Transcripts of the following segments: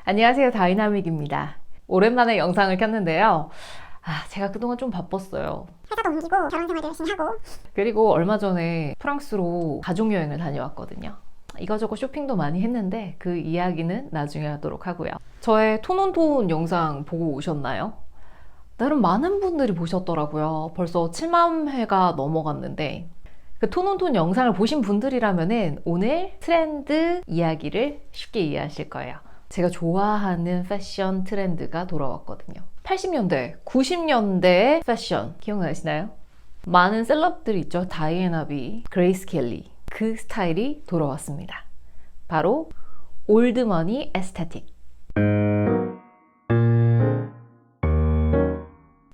안녕하세요, 다이나믹입니다. 오랜만에 영상을 켰는데요. 제가 그동안 좀 바빴어요. 회사도 옮기고 결혼 생활도 열심히 하고. 그리고 얼마 전에 프랑스로 가족여행을 다녀왔거든요. 이거저거 쇼핑도 많이 했는데 그 이야기는 나중에 하도록 하고요. 저의 톤온톤 영상 보고 오셨나요? 나름 많은 분들이 보셨더라고요. 벌써 7만 회가 넘어갔는데 그 톤온톤 영상을 보신 분들이라면 오늘 트렌드 이야기를 쉽게 이해하실 거예요. 제가 좋아하는 패션 트렌드가 돌아왔거든요. 80년대, 90년대 패션 기억나시나요? 많은 셀럽들이 있죠. 다이애나 비, 그레이스 켈리. 그 스타일이 돌아왔습니다. 바로 올드머니 에스테틱.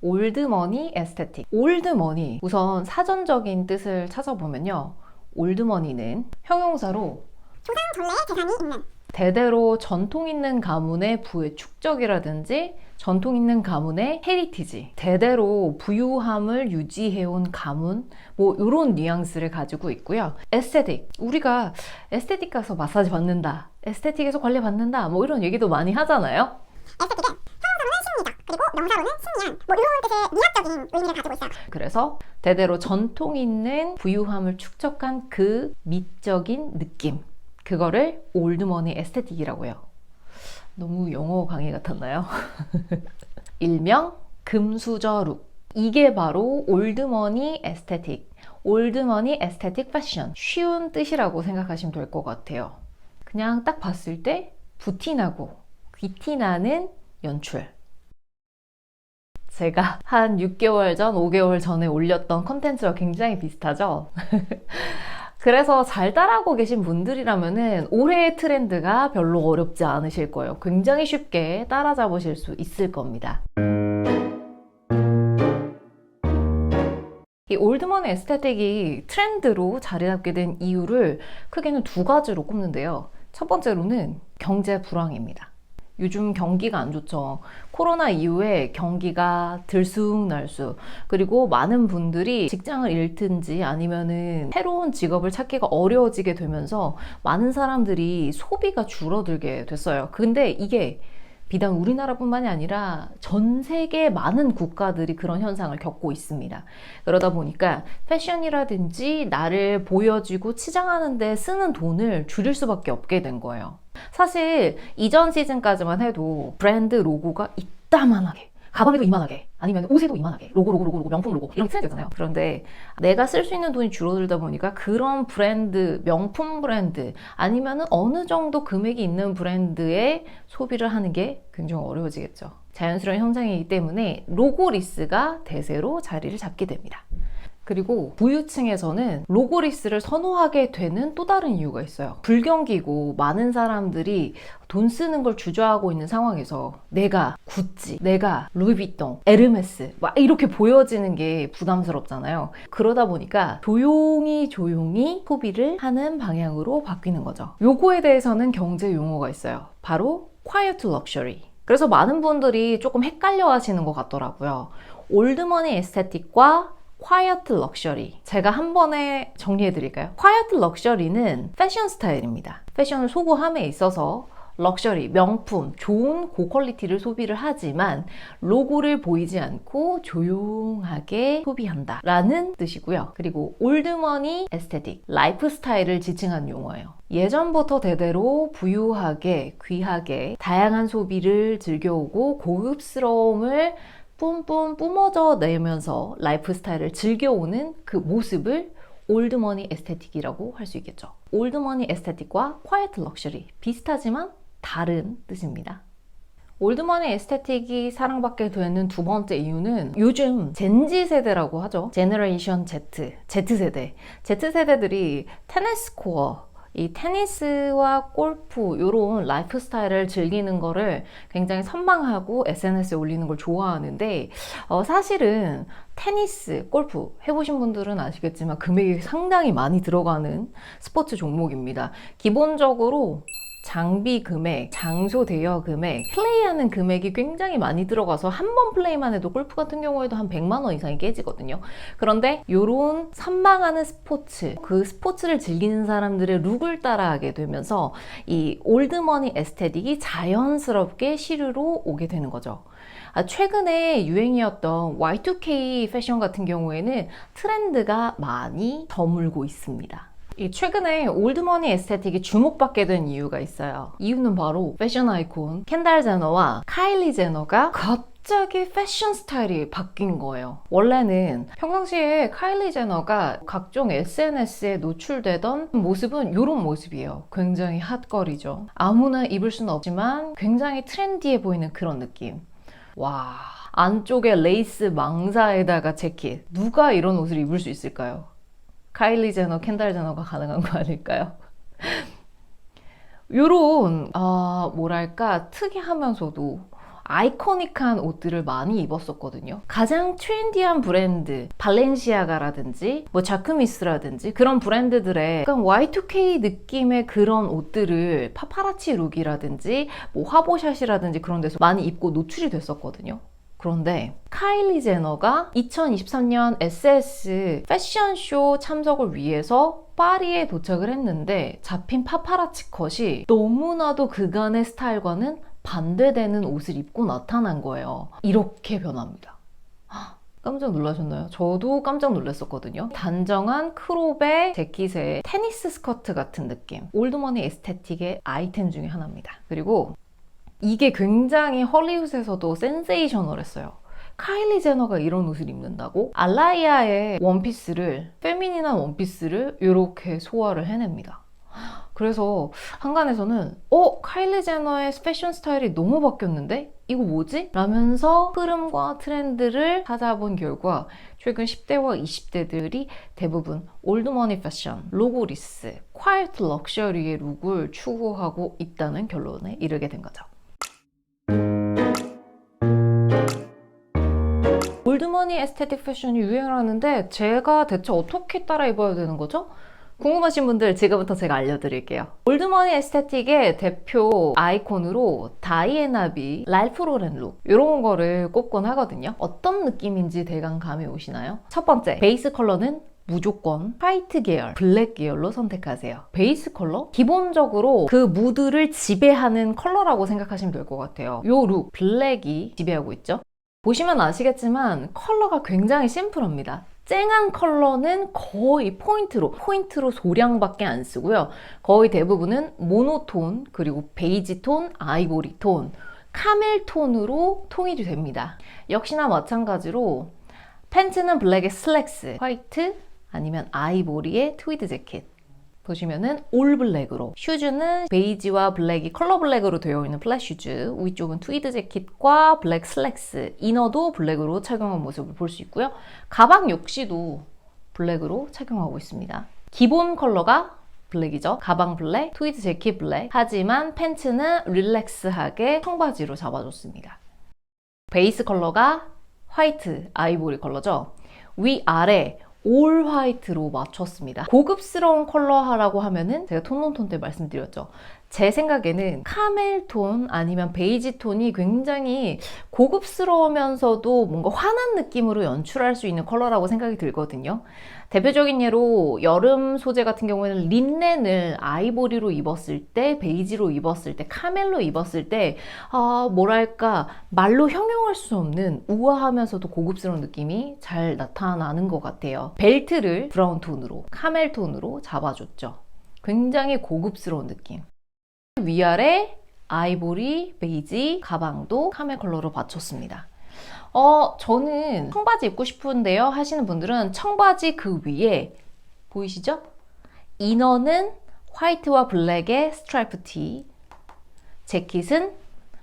올드머니 에스테틱. 올드머니. 우선 사전적인 뜻을 찾아보면요. 올드머니는 형용사로 조상 전래의 재산이 있는, 대대로 전통 있는 가문의 부의 축적이라든지 전통 있는 가문의 헤리티지, 대대로 부유함을 유지해온 가문, 뭐 이런 뉘앙스를 가지고 있고요. 에스테틱, 우리가 에스테틱 가서 마사지 받는다, 에스테틱에서 관리 받는다, 뭐 이런 얘기도 많이 하잖아요. 에스테틱은 형용사로는 심리적, 그리고 명사로는 승리한, 뭐 이런 뜻의 미학적인 의미를 가지고 있어요. 그래서 대대로 전통 있는 부유함을 축적한 그 미적인 느낌, 그거를 올드머니 에스테틱이라고 해요. 너무 영어 강의 같았나요? 일명 금수저 룩. 이게 바로 올드머니 에스테틱, 올드머니 에스테틱 패션. 쉬운 뜻이라고 생각하시면 될 것 같아요. 그냥 딱 봤을 때 부티나고 귀티나는 연출. 제가 한 6개월 전, 5개월 전에 올렸던 컨텐츠와 굉장히 비슷하죠? 그래서 잘 따라하고 계신 분들이라면 올해의 트렌드가 별로 어렵지 않으실 거예요. 굉장히 쉽게 따라잡으실 수 있을 겁니다. 이 올드머니 에스테틱이 트렌드로 자리 잡게 된 이유를 크게는 두 가지로 꼽는데요. 첫 번째로는 경제 불황입니다. 요즘 경기가 안 좋죠. 코로나 이후에 경기가 들쑥날쑥, 그리고 많은 분들이 직장을 잃든지 아니면은 새로운 직업을 찾기가 어려워지게 되면서 많은 사람들이 소비가 줄어들게 됐어요. 근데 이게 비단 우리나라뿐만이 아니라 전 세계 많은 국가들이 그런 현상을 겪고 있습니다. 그러다 보니까 패션이라든지 나를 보여주고 치장하는 데 쓰는 돈을 줄일 수밖에 없게 된 거예요. 사실 이전 시즌까지만 해도 브랜드 로고가 이따만하게, 가방에도 이만하게, 아니면 옷에도 이만하게, 로고, 명품 로고 이런 게 트렌드였잖아요. 그런데 내가 쓸 수 있는 돈이 줄어들다 보니까 그런 브랜드, 명품 브랜드 아니면 어느 정도 금액이 있는 브랜드의 소비를 하는 게 굉장히 어려워지겠죠. 자연스러운 현상이기 때문에 로고 리스가 대세로 자리를 잡게 됩니다. 그리고 부유층에서는 로고리스를 선호하게 되는 또 다른 이유가 있어요. 불경기고 많은 사람들이 돈 쓰는 걸 주저하고 있는 상황에서 내가 구찌, 내가 루이비통, 에르메스 막 이렇게 보여지는 게 부담스럽잖아요. 그러다 보니까 조용히 소비를 하는 방향으로 바뀌는 거죠. 요거에 대해서는 경제 용어가 있어요. 바로 quiet luxury. 그래서 많은 분들이 조금 헷갈려 하시는 것 같더라고요. 올드머니 에스테틱과 quiet luxury. 제가 한 번에 정리해 드릴까요? quiet luxury는 패션 스타일입니다. 패션을 소구함에 있어서 럭셔리, 명품, 좋은 고퀄리티를 소비를 하지만 로고를 보이지 않고 조용하게 소비한다 라는 뜻이고요. 그리고 올드머니 에스테틱, 라이프 스타일을 지칭한 용어예요. 예전부터 대대로 부유하게, 귀하게 다양한 소비를 즐겨오고 고급스러움을 뿜뿜 뿜어져 내면서 라이프 스타일을 즐겨오는 그 모습을 올드머니 에스테틱이라고 할 수 있겠죠. 올드머니 에스테틱과 quiet luxury 비슷하지만 다른 뜻입니다. 올드머니 에스테틱이 사랑받게 되는 두 번째 이유는 요즘 젠지 세대라고 하죠. 제너레이션 Z, Z세대. Z세대들이 테니스 코어, 이 테니스와 골프 이런 라이프 스타일을 즐기는 거를 굉장히 선망하고 SNS에 올리는 걸 좋아하는데 사실은 테니스, 골프 해보신 분들은 아시겠지만 금액이 상당히 많이 들어가는 스포츠 종목입니다. 기본적으로 장비 금액, 장소 대여 금액, 플레이하는 금액이 굉장히 많이 들어가서 한 번 플레이만 해도 골프 같은 경우에도 한 100만 원 이상이 깨지거든요. 그런데 이런 선망하는 스포츠, 그 스포츠를 즐기는 사람들의 룩을 따라하게 되면서 이 올드머니 에스테틱이 자연스럽게 시류로 오게 되는 거죠. 최근에 유행이었던 Y2K 패션 같은 경우에는 트렌드가 많이 저물고 있습니다. 최근에 올드머니 에스테틱이 주목받게 된 이유가 있어요. 이유는 바로 패션 아이콘 켄달 제너와 카일리 제너가 갑자기 패션 스타일이 바뀐 거예요. 원래는 평상시에 카일리 제너가 각종 SNS에 노출되던 모습은 이런 모습이에요. 굉장히 핫걸이죠. 아무나 입을 수는 없지만 굉장히 트렌디해 보이는 그런 느낌. 와, 안쪽에 레이스 망사에다가 재킷. 누가 이런 옷을 입을 수 있을까요? 카일리 제너, 켄달 제너가 가능한 거 아닐까요? 요런 뭐랄까 특이하면서도 아이코닉한 옷들을 많이 입었었거든요. 가장 트렌디한 브랜드 발렌시아가라든지 뭐 자크미스라든지 그런 브랜드들의 약간 Y2K 느낌의 그런 옷들을 파파라치 룩이라든지 뭐 화보샷이라든지 그런 데서 많이 입고 노출이 됐었거든요. 그런데 카일리 제너가 2023년 SS 패션쇼 참석을 위해서 파리에 도착을 했는데 잡힌 파파라치 컷이 너무나도 그간의 스타일과는 반대되는 옷을 입고 나타난 거예요. 이렇게 변합니다. 깜짝 놀라셨나요? 저도 깜짝 놀랐었거든요. 단정한 크롭의 재킷에 테니스 스커트 같은 느낌. 올드머니 에스테틱의 아이템 중에 하나입니다. 그리고 이게 굉장히 헐리우드에서도 센세이셔널했어요. 카일리 제너가 이런 옷을 입는다고? 알라이아의 원피스를, 페미닌한 원피스를 이렇게 소화를 해냅니다. 그래서 한간에서는 카일리 제너의 패션 스타일이 너무 바뀌었는데? 이거 뭐지? 라면서 흐름과 트렌드를 찾아본 결과 최근 10대와 20대들이 대부분 올드머니 패션, 로고리스, 콰이트 럭셔리의 룩을 추구하고 있다는 결론에 이르게 된 거죠. 올드머니 에스테틱 패션이 유행을 하는데 제가 대체 어떻게 따라 입어야 되는 거죠? 궁금하신 분들 지금부터 제가 알려드릴게요. 올드머니 에스테틱의 대표 아이콘으로 다이애나비, 랄프 로렌 룩 이런 거를 꼽곤 하거든요. 어떤 느낌인지 대강 감이 오시나요? 첫 번째, 베이스 컬러는 무조건 화이트 계열, 블랙 계열로 선택하세요. 베이스 컬러? 기본적으로 그 무드를 지배하는 컬러라고 생각하시면 될 것 같아요. 요 룩, 블랙이 지배하고 있죠. 보시면 아시겠지만 컬러가 굉장히 심플합니다. 쨍한 컬러는 거의 포인트로 소량밖에 안 쓰고요. 거의 대부분은 모노톤, 그리고 베이지 톤, 아이보리 톤, 카멜 톤으로 통일이 됩니다. 역시나 마찬가지로 팬츠는 블랙의 슬랙스, 화이트 아니면 아이보리의 트위드 재킷. 보시면은 올 블랙으로, 슈즈는 베이지와 블랙이 컬러 블랙으로 되어 있는 플랫 슈즈, 위쪽은 트위드 재킷과 블랙 슬랙스, 이너도 블랙으로 착용한 모습을 볼 수 있고요. 가방 역시도 블랙으로 착용하고 있습니다. 기본 컬러가 블랙이죠. 가방 블랙, 트위드 재킷 블랙. 하지만 팬츠는 릴렉스하게 청바지로 잡아줬습니다. 베이스 컬러가 화이트, 아이보리 컬러죠. 위아래 올 화이트로 맞췄습니다. 고급스러운 컬러 하라고 하면은 제가 톤 때 말씀드렸죠. 제 생각에는 카멜 톤 아니면 베이지 톤이 굉장히 고급스러우면서도 뭔가 환한 느낌으로 연출할 수 있는 컬러라고 생각이 들거든요. 대표적인 예로 여름 소재 같은 경우에는 린넨을 아이보리로 입었을 때, 베이지로 입었을 때, 카멜로 입었을 때 뭐랄까 말로 형용할 수 없는 우아하면서도 고급스러운 느낌이 잘 나타나는 것 같아요. 벨트를 브라운 톤으로, 카멜 톤으로 잡아줬죠. 굉장히 고급스러운 느낌. 위아래 아이보리, 베이지, 가방도 카멜 컬러로 맞췄습니다. 저는 청바지 입고 싶은데요 하시는 분들은 청바지 그 위에 보이시죠? 이너는 화이트와 블랙의 스트라이프 티, 재킷은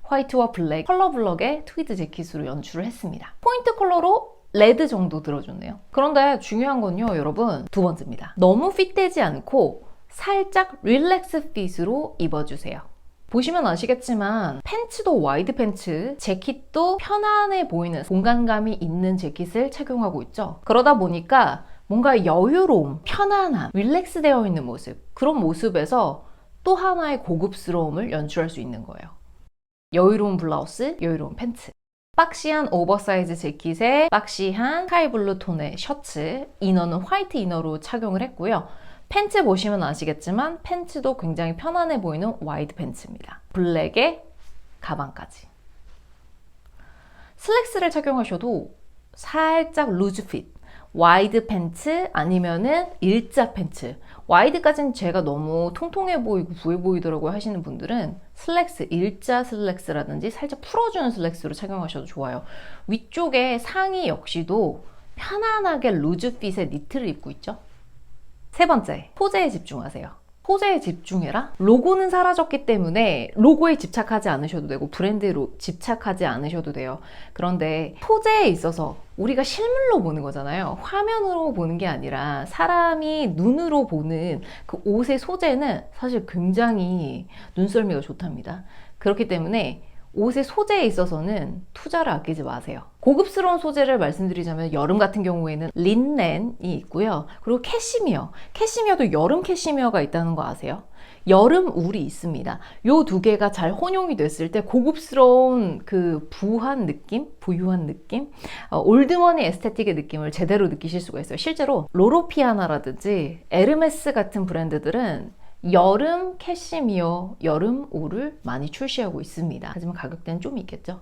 화이트와 블랙 컬러 블럭의 트위드 재킷으로 연출을 했습니다. 포인트 컬러로 레드 정도 들어줬네요. 그런데 중요한 건요, 여러분, 두 번째입니다. 너무 핏되지 않고 살짝 릴렉스 핏으로 입어주세요. 보시면 아시겠지만 팬츠도 와이드 팬츠, 재킷도 편안해 보이는 공간감이 있는 재킷을 착용하고 있죠. 그러다 보니까 뭔가 여유로움, 편안함, 릴렉스 되어 있는 모습, 그런 모습에서 또 하나의 고급스러움을 연출할 수 있는 거예요. 여유로운 블라우스, 여유로운 팬츠. 박시한 오버사이즈 재킷에 박시한 스카이블루 톤의 셔츠, 이너는 화이트 이너로 착용을 했고요. 팬츠 보시면 아시겠지만 팬츠도 굉장히 편안해 보이는 와이드 팬츠입니다. 블랙에 가방까지. 슬랙스를 착용하셔도 살짝 루즈 핏, 와이드 팬츠 아니면은 일자 팬츠. 와이드까지는 제가 너무 통통해 보이고 부해 보이더라고요 하시는 분들은 슬랙스, 일자 슬랙스라든지 살짝 풀어주는 슬랙스로 착용하셔도 좋아요. 위쪽에 상의 역시도 편안하게 루즈 핏의 니트를 입고 있죠. 세 번째, 소재에 집중하세요. 소재에 집중해라? 로고는 사라졌기 때문에 로고에 집착하지 않으셔도 되고 브랜드에 집착하지 않으셔도 돼요. 그런데 소재에 있어서 우리가 실물로 보는 거잖아요. 화면으로 보는 게 아니라 사람이 눈으로 보는 그 옷의 소재는 사실 굉장히 눈썰미가 좋답니다. 그렇기 때문에 옷의 소재에 있어서는 투자를 아끼지 마세요. 고급스러운 소재를 말씀드리자면 여름 같은 경우에는 린넨이 있고요. 그리고 캐시미어. 캐시미어도 여름 캐시미어가 있다는 거 아세요? 여름 울이 있습니다. 요 두 개가 잘 혼용이 됐을 때 고급스러운 그 부한 느낌, 부유한 느낌, 올드머니 에스테틱의 느낌을 제대로 느끼실 수가 있어요. 실제로 로로피아나라든지 에르메스 같은 브랜드들은 여름 캐시미어, 여름 울을 많이 출시하고 있습니다. 하지만 가격대는 좀 있겠죠.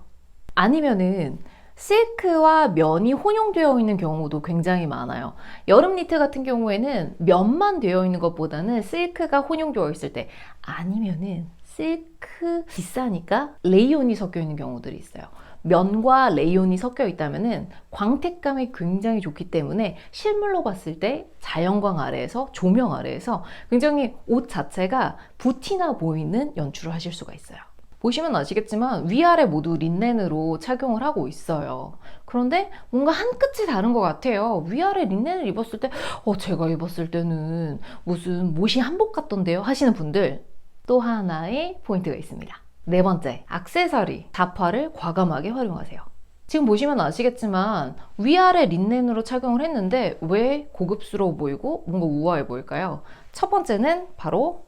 아니면은 실크와 면이 혼용되어 있는 경우도 굉장히 많아요. 여름 니트 같은 경우에는 면만 되어 있는 것보다는 실크가 혼용되어 있을 때, 아니면은 실크 비싸니까 레이온이 섞여 있는 경우들이 있어요. 면과 레이온이 섞여 있다면은 광택감이 굉장히 좋기 때문에 실물로 봤을 때 자연광 아래에서, 조명 아래에서 굉장히 옷 자체가 부티나 보이는 연출을 하실 수가 있어요. 보시면 아시겠지만 위아래 모두 린넨으로 착용을 하고 있어요. 그런데 뭔가 한 끗이 다른 것 같아요. 위아래 린넨을 입었을 때 제가 입었을 때는 무슨 모시 한복 같던데요 하시는 분들, 또 하나의 포인트가 있습니다. 네 번째, 액세서리, 자파를 과감하게 활용하세요. 지금 보시면 아시겠지만 위아래 린넨으로 착용을 했는데 왜 고급스러워 보이고 뭔가 우아해 보일까요? 첫 번째는 바로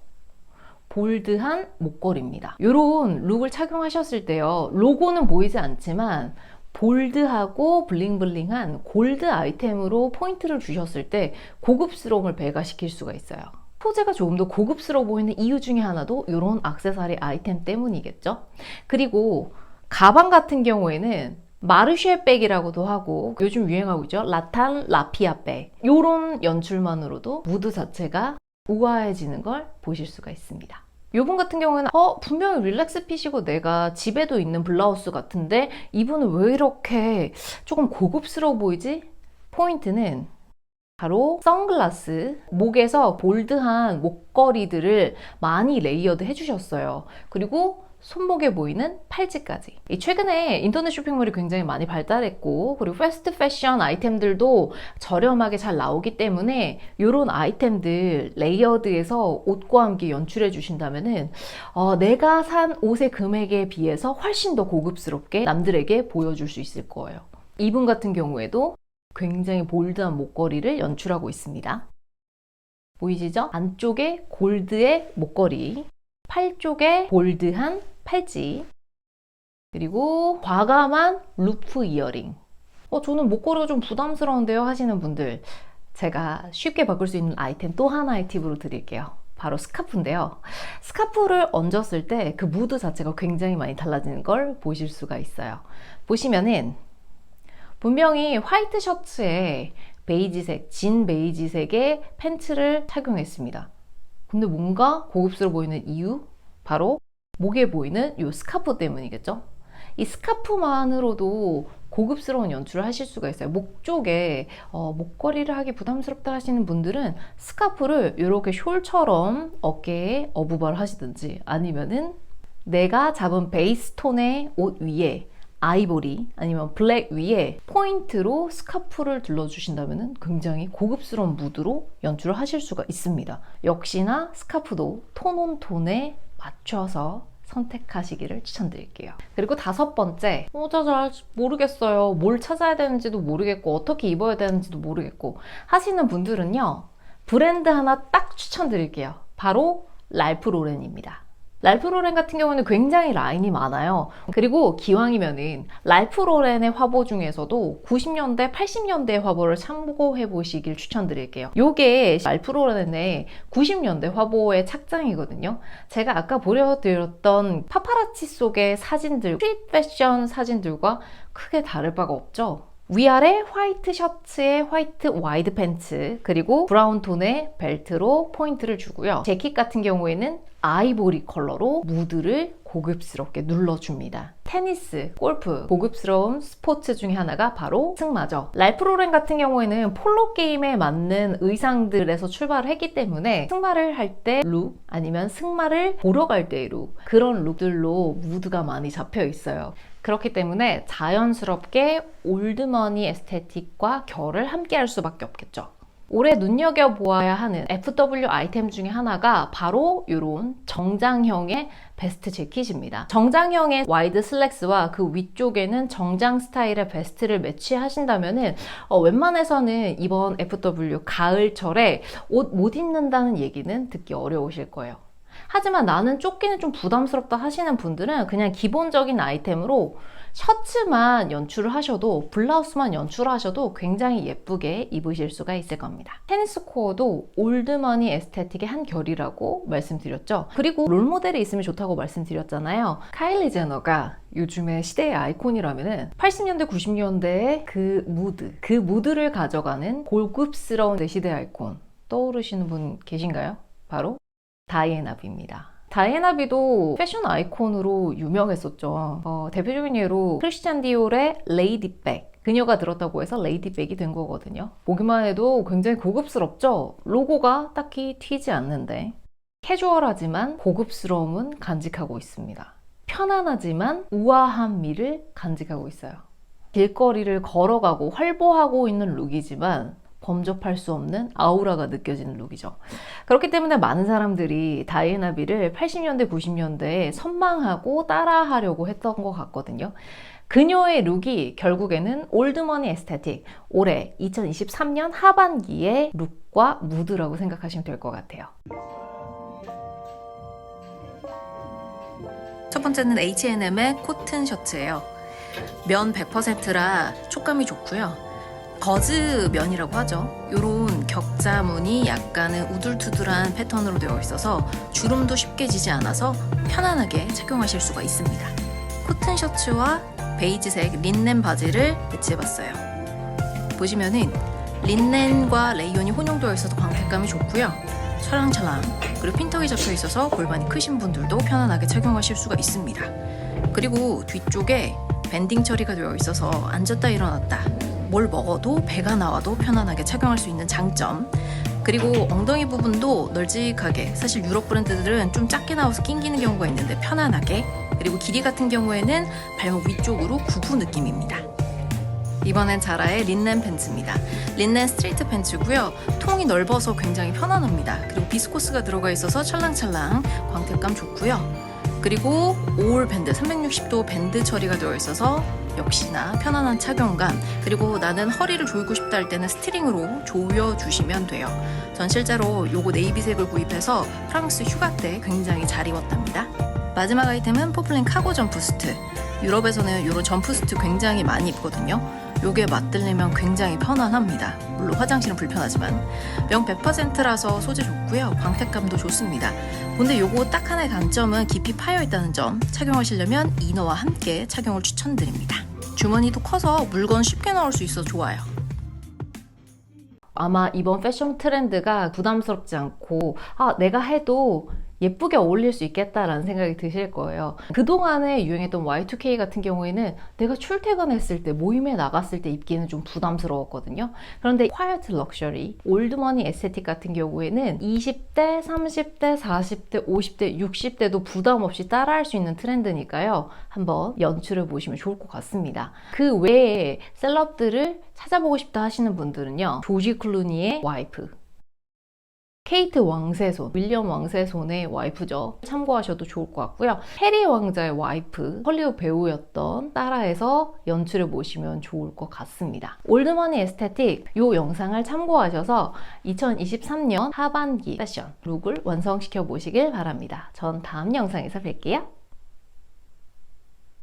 볼드한 목걸이입니다. 이런 룩을 착용하셨을 때요, 로고는 보이지 않지만 볼드하고 블링블링한 골드 아이템으로 포인트를 주셨을 때 고급스러움을 배가시킬 수가 있어요. 소재가 조금 더 고급스러워 보이는 이유 중에 하나도 이런 액세서리 아이템 때문이겠죠. 그리고 가방 같은 경우에는 마르쉐 백이라고도 하고 요즘 유행하고 있죠. 라탄 라피아 백. 이런 연출만으로도 무드 자체가 우아해지는 걸 보실 수가 있습니다. 이분 같은 경우에는 분명히 릴렉스 핏이고 내가 집에도 있는 블라우스 같은데 이분은 왜 이렇게 조금 고급스러워 보이지? 포인트는 바로 선글라스, 목에서 볼드한 목걸이들을 많이 레이어드 해주셨어요. 그리고 손목에 보이는 팔찌까지. 최근에 인터넷 쇼핑몰이 굉장히 많이 발달했고, 그리고 패스트 패션 아이템들도 저렴하게 잘 나오기 때문에 이런 아이템들 레이어드해서 옷과 함께 연출해 주신다면은 내가 산 옷의 금액에 비해서 훨씬 더 고급스럽게 남들에게 보여줄 수 있을 거예요. 이분 같은 경우에도 굉장히 볼드한 목걸이를 연출하고 있습니다. 보이시죠? 안쪽에 골드의 목걸이, 팔 쪽에 볼드한 팔찌, 그리고 과감한 루프 이어링. 저는 목걸이가 좀 부담스러운데요 하시는 분들, 제가 쉽게 바꿀 수 있는 아이템 또 하나의 팁으로 드릴게요. 바로 스카프인데요. 스카프를 얹었을 때 그 무드 자체가 굉장히 많이 달라지는 걸 보실 수가 있어요. 보시면은 분명히 화이트 셔츠에 베이지색, 진 베이지색의 팬츠를 착용했습니다. 근데 뭔가 고급스러워 보이는 이유? 바로 목에 보이는 이 스카프 때문이겠죠? 이 스카프만으로도 고급스러운 연출을 하실 수가 있어요. 목 쪽에 목걸이를 하기 부담스럽다 하시는 분들은 스카프를 이렇게 숄처럼 어깨에 어부바를 하시든지, 아니면은 내가 잡은 베이스 톤의 옷 위에 아이보리 아니면 블랙 위에 포인트로 스카프를 둘러주신다면 굉장히 고급스러운 무드로 연출을 하실 수가 있습니다. 역시나 스카프도 톤 온 톤에 맞춰서 선택하시기를 추천드릴게요. 그리고 다섯 번째, 잘 모르겠어요. 뭘 찾아야 되는지도 모르겠고 어떻게 입어야 되는지도 모르겠고 하시는 분들은요, 브랜드 하나 딱 추천드릴게요. 바로 랄프 로렌입니다. 랄프 로렌 같은 경우는 굉장히 라인이 많아요. 그리고 기왕이면은 랄프 로렌의 화보 중에서도 90년대, 80년대 화보를 참고해 보시길 추천드릴게요. 요게 랄프 로렌의 90년대 화보의 착장이거든요. 제가 아까 보여드렸던 파파라치 속의 사진들, 스트릿 패션 사진들과 크게 다를 바가 없죠. 위아래 화이트 셔츠에 화이트 와이드 팬츠, 그리고 브라운 톤의 벨트로 포인트를 주고요. 재킷 같은 경우에는 아이보리 컬러로 무드를 고급스럽게 눌러줍니다. 테니스, 골프, 고급스러운 스포츠 중에 하나가 바로 승마죠. 랄프 로렌 같은 경우에는 폴로 게임에 맞는 의상들에서 출발을 했기 때문에 승마를 할 때 룩, 아니면 승마를 보러 갈 때의 룩, 그런 룩들로 무드가 많이 잡혀 있어요. 그렇기 때문에 자연스럽게 올드머니 에스테틱과 결을 함께 할 수밖에 없겠죠. 올해 눈여겨보아야 하는 FW 아이템 중에 하나가 바로 이런 정장형의 베스트 재킷입니다. 정장형의 와이드 슬랙스와 그 위쪽에는 정장 스타일의 베스트를 매치하신다면은 웬만해서는 이번 FW 가을철에 옷 못 입는다는 얘기는 듣기 어려우실 거예요. 하지만 나는 조끼는 좀 부담스럽다 하시는 분들은 그냥 기본적인 아이템으로 셔츠만 연출을 하셔도, 블라우스만 연출하셔도 굉장히 예쁘게 입으실 수가 있을 겁니다. 테니스 코어도 올드머니 에스테틱의 한 결이라고 말씀드렸죠. 그리고 롤모델이 있으면 좋다고 말씀드렸잖아요. 카일리 제너가 요즘의 시대의 아이콘이라면은 80년대, 90년대의 그 무드를 가져가는 고급스러운 내 시대 아이콘 떠오르시는 분 계신가요? 바로 다이애나 비입니다. 다이애나 비도 패션 아이콘으로 유명했었죠. 대표적인 예로 크리스찬 디올의 레이디백, 그녀가 들었다고 해서 레이디백이 된 거거든요. 보기만 해도 굉장히 고급스럽죠? 로고가 딱히 튀지 않는데 캐주얼하지만 고급스러움은 간직하고 있습니다. 편안하지만 우아한 미를 간직하고 있어요. 길거리를 걸어가고 활보하고 있는 룩이지만 범접할 수 없는 아우라가 느껴지는 룩이죠. 그렇기 때문에 많은 사람들이 다이애나 비를 80년대, 90년대에 선망하고 따라하려고 했던 것 같거든요. 그녀의 룩이 결국에는 올드머니 에스테틱, 올해 2023년 하반기의 룩과 무드라고 생각하시면 될 것 같아요. 첫 번째는 H&M의 코튼 셔츠예요. 면 100%라 촉감이 좋고요. 거즈 면이라고 하죠. 이런 격자무늬 약간은 우둘투둘한 패턴으로 되어 있어서 주름도 쉽게 지지 않아서 편안하게 착용하실 수가 있습니다. 코튼 셔츠와 베이지색 린넨 바지를 매치해봤어요. 보시면은 린넨과 레이온이 혼용되어 있어서 광택감이 좋고요. 찰랑찰랑, 그리고 핀턱이 잡혀 있어서 골반이 크신 분들도 편안하게 착용하실 수가 있습니다. 그리고 뒤쪽에 밴딩 처리가 되어 있어서 앉았다 일어났다, 뭘 먹어도 배가 나와도 편안하게 착용할 수 있는 장점. 그리고 엉덩이 부분도 널찍하게, 사실 유럽 브랜드들은 좀 작게 나와서 낑기는 경우가 있는데 편안하게, 그리고 길이 같은 경우에는 발목 위쪽으로 구부 느낌입니다. 이번엔 자라의 린넨 팬츠입니다. 린넨 스트레이트 팬츠고요. 통이 넓어서 굉장히 편안합니다. 그리고 비스코스가 들어가 있어서 찰랑찰랑 광택감 좋고요. 그리고 올 밴드, 360도 밴드 처리가 되어 있어서 역시나 편안한 착용감. 그리고 나는 허리를 조이고 싶다 할 때는 스트링으로 조여주시면 돼요. 전 실제로 요거 네이비색을 구입해서 프랑스 휴가 때 굉장히 잘 입었답니다. 마지막 아이템은 포플린 카고 점프수트. 유럽에서는 이런 점프수트 굉장히 많이 입거든요. 요게 맞들리면 굉장히 편안합니다. 물론 화장실은 불편하지만 명 100%라서 소재 좋고요. 광택감도 좋습니다. 근데 요거 딱 하나의 단점은 깊이 파여 있다는 점. 착용하시려면 이너와 함께 착용을 추천드립니다. 주머니도 커서 물건 쉽게 넣을 수 있어서 좋아요. 아마 이번 패션 트렌드가 부담스럽지 않고 내가 해도 예쁘게 어울릴 수 있겠다라는 생각이 드실 거예요. 그동안에 유행했던 Y2K 같은 경우에는 내가 출퇴근했을 때, 모임에 나갔을 때 입기는 좀 부담스러웠거든요. 그런데 quiet luxury, 올드머니 에스테틱 같은 경우에는 20대, 30대, 40대, 50대, 60대도 부담 없이 따라할 수 있는 트렌드니까요. 한번 연출해 보시면 좋을 것 같습니다. 그 외에 셀럽들을 찾아보고 싶다 하시는 분들은요. 조지 클루니의 와이프, 케이트 왕세손, 윌리엄 왕세손의 와이프죠. 참고하셔도 좋을 것 같고요. 해리 왕자의 와이프, 헐리우드 배우였던 사라에서 연출을 보시면 좋을 것 같습니다. 올드머니 에스테틱 이 영상을 참고하셔서 2023년 하반기 패션 룩을 완성시켜 보시길 바랍니다. 전 다음 영상에서 뵐게요.